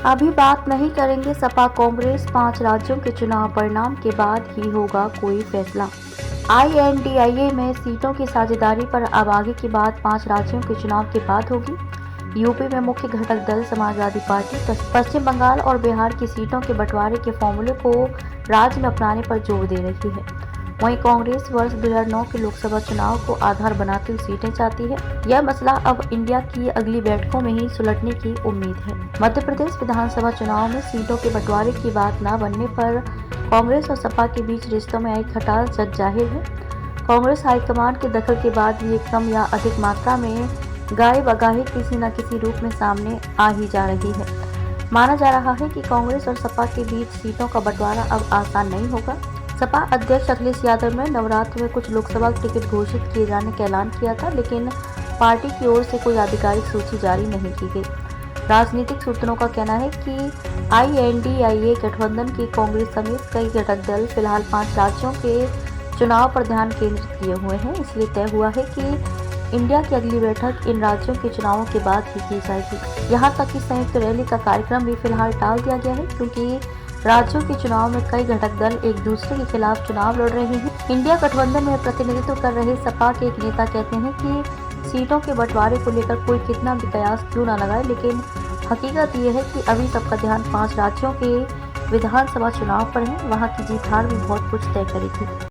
अभी बात नहीं करेंगे सपा कांग्रेस, 5 राज्यों के चुनाव परिणाम के बाद ही होगा कोई फैसला। INDIA में सीटों की साझेदारी पर अब आगे की बात 5 राज्यों के चुनाव के बाद होगी। यूपी में मुख्य घटक दल समाजवादी पार्टी पश्चिम बंगाल और बिहार की सीटों के बंटवारे के फॉर्मूले को राज्य में अपनाने पर जोर दे रही है। वहीं कांग्रेस वर्ष 2009 के लोकसभा चुनाव को आधार बनाती हुई सीटें चाहती है। यह मसला अब इंडिया की अगली बैठकों में ही सुलझने की उम्मीद है। मध्य प्रदेश विधानसभा चुनाव में सीटों के बंटवारे की बात न बनने पर कांग्रेस और सपा के बीच रिश्तों में आई खटास जग जाहिर है। कांग्रेस हाईकमान के दखल के बाद भी कम या अधिक मात्रा में गाय बगाही किसी न किसी रूप में सामने आ ही जा रही है। माना जा रहा है कि कांग्रेस और सपा के बीच सीटों का बंटवारा अब आसान नहीं होगा। सपा अध्यक्ष अखिलेश यादव ने नवरात्र में कुछ लोकसभा टिकट घोषित किए जाने का ऐलान किया था, लेकिन पार्टी की ओर से कोई आधिकारिक सूची जारी नहीं की गई। राजनीतिक सूत्रों का कहना है कि INDIA गठबंधन की कांग्रेस समेत कई घटक दल फिलहाल 5 राज्यों के चुनाव पर ध्यान केंद्रित किए हुए हैं। इसलिए तय हुआ है कि इंडिया की अगली बैठक इन राज्यों के चुनावों के बाद ही की जाएगी। यहाँ तक कि संयुक्त रैली का कार्यक्रम भी फिलहाल टाल दिया गया है, क्योंकि राज्यों के चुनाव में कई घटक दल एक दूसरे के खिलाफ चुनाव लड़ रहे हैं। इंडिया गठबंधन में प्रतिनिधित्व कर रहे सपा के एक नेता कहते हैं कि सीटों के बंटवारे को लेकर कोई कितना भी कयास क्यों न लगाए, लेकिन हकीकत ये है कि अभी सबका ध्यान 5 राज्यों के विधानसभा चुनाव पर है। वहां की जीत हार भी बहुत कुछ तय करेगी।